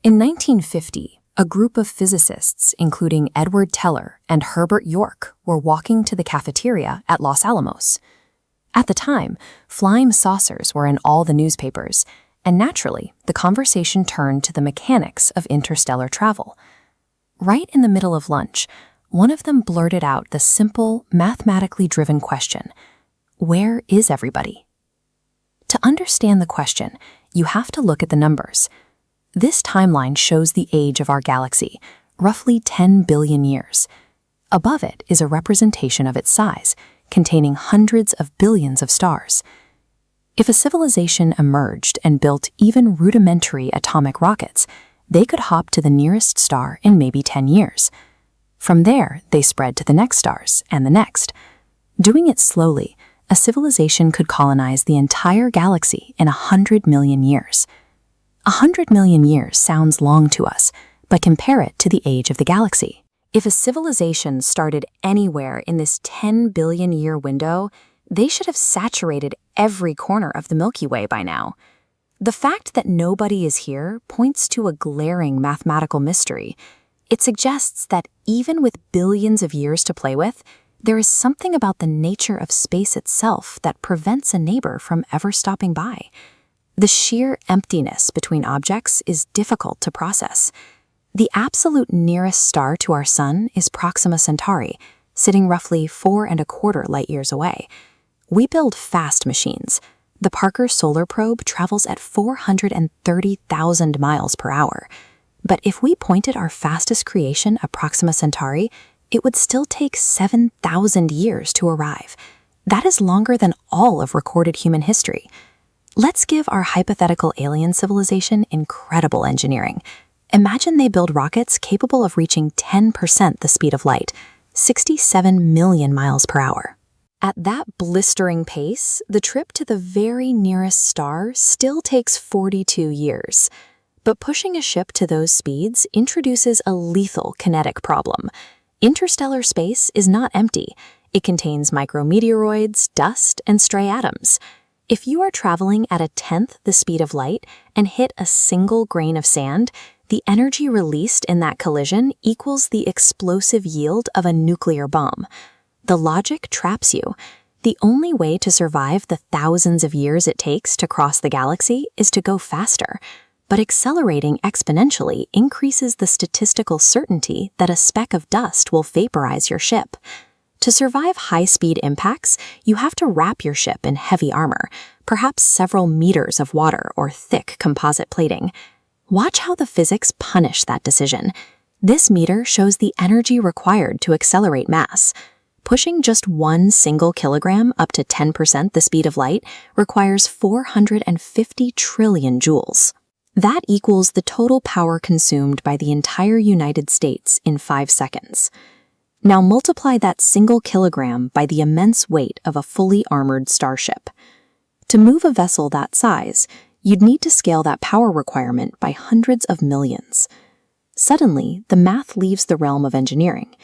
In 1950, a group of physicists, including Edward Teller and Herbert York, were walking to the cafeteria at Los Alamos. At the time, flying saucers were in all the newspapers, and naturally, the conversation turned to the mechanics of interstellar travel. Right in the middle of lunch, one of them blurted out the simple, mathematically driven question, where is everybody? To understand the question, you have to look at the numbers. This timeline shows the age of our galaxy, roughly 10 billion years. Above it is a representation of its size, containing hundreds of billions of stars. If a civilization emerged and built even rudimentary atomic rockets, they could hop to the nearest star in maybe 10 years. From there, they spread to the next stars and the next. Doing it slowly, a civilization could colonize the entire galaxy in 100 million years. 100 million years sounds long to us, but compare it to the age of the galaxy. If a civilization started anywhere in this 10 billion year window, they should have saturated every corner of the Milky Way by now. The fact that nobody is here points to a glaring mathematical mystery. It suggests that even with billions of years to play with, there is something about the nature of space itself that prevents a neighbor from ever stopping by. The sheer emptiness between objects is difficult to process. The absolute nearest star to our sun is Proxima Centauri, sitting roughly 4.25 light-years away. We build fast machines. The Parker Solar Probe travels at 430,000 miles per hour. But if we pointed our fastest creation at Proxima Centauri, it would still take 7,000 years to arrive. That is longer than all of recorded human history. Let's give our hypothetical alien civilization incredible engineering. Imagine they build rockets capable of reaching 10% the speed of light, 67 million miles per hour. At that blistering pace, the trip to the very nearest star still takes 42 years. But pushing a ship to those speeds introduces a lethal kinetic problem. Interstellar space is not empty. It contains micrometeoroids, dust, and stray atoms. If you are traveling at 1/10 the speed of light and hit a single grain of sand, the energy released in that collision equals the explosive yield of a nuclear bomb. The logic traps you. The only way to survive the thousands of years it takes to cross the galaxy is to go faster. But accelerating exponentially increases the statistical certainty that a speck of dust will vaporize your ship. To survive high-speed impacts, you have to wrap your ship in heavy armor, perhaps several meters of water or thick composite plating. Watch how the physics punish that decision. This meter shows the energy required to accelerate mass. Pushing just 1 single kilogram up to 10% the speed of light requires 450 trillion joules. That equals the total power consumed by the entire United States in 5 seconds. Now multiply that single kilogram by the immense weight of a fully armored starship. To move a vessel that size, you'd need to scale that power requirement by hundreds of millions. Suddenly, the math leaves the realm of engineering.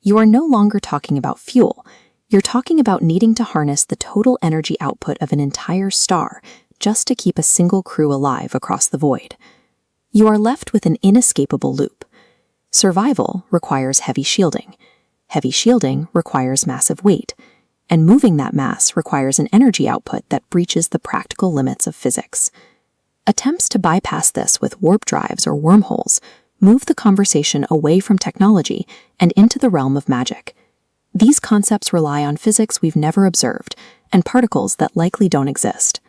You are no longer talking about fuel. You're talking about needing to harness the total energy output of an entire star just to keep a single crew alive across the void. You are left with an inescapable loop. Survival requires heavy shielding. Heavy shielding requires massive weight, and moving that mass requires an energy output that breaches the practical limits of physics. Attempts to bypass this with warp drives or wormholes move the conversation away from technology and into the realm of magic. These concepts rely on physics we've never observed and particles that likely don't exist.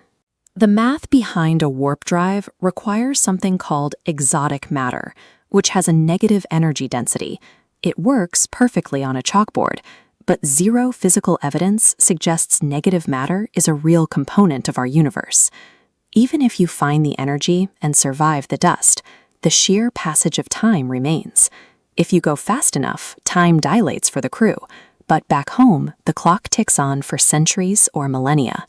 The math behind a warp drive requires something called exotic matter, which has a negative energy density. It works perfectly on a chalkboard, but zero physical evidence suggests negative matter is a real component of our universe. Even if you find the energy and survive the dust, the sheer passage of time remains. If you go fast enough, time dilates for the crew, but back home, the clock ticks on for centuries or millennia.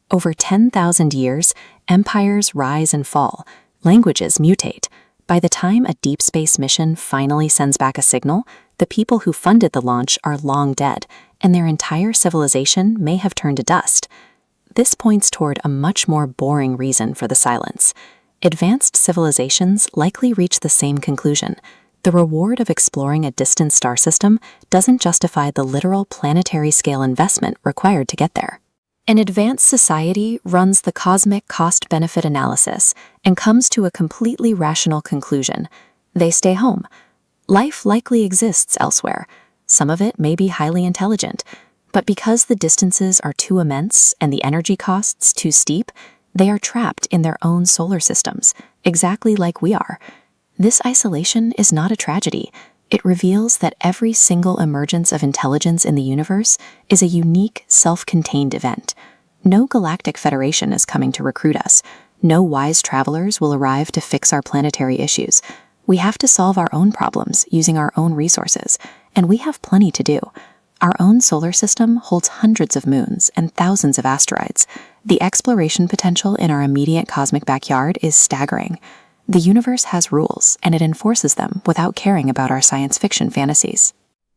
Over 10,000 years, empires rise and fall, languages mutate. By the time a deep space mission finally sends back a signal, the people who funded the launch are long dead, and their entire civilization may have turned to dust. This points toward a much more boring reason for the silence. Advanced civilizations likely reach the same conclusion. The reward of exploring a distant star system doesn't justify the literal planetary scale investment required to get there. An advanced society runs the cosmic cost-benefit analysis and comes to a completely rational conclusion. They stay home. Life likely exists elsewhere. Some of it may be highly intelligent, but because the distances are too immense and the energy costs too steep, they are trapped in their own solar systems, exactly like we are. This isolation is not a tragedy. It reveals that every single emergence of intelligence in the universe is a unique, self-contained event. No galactic federation is coming to recruit us. No wise travelers will arrive to fix our planetary issues. We have to solve our own problems using our own resources, and we have plenty to do. Our own solar system holds hundreds of moons and thousands of asteroids. The exploration potential in our immediate cosmic backyard is staggering. The universe has rules, and it enforces them without caring about our science fiction fantasies.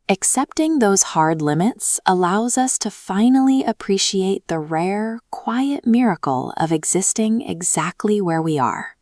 Accepting those hard limits allows us to finally appreciate the rare, quiet miracle of existing exactly where we are.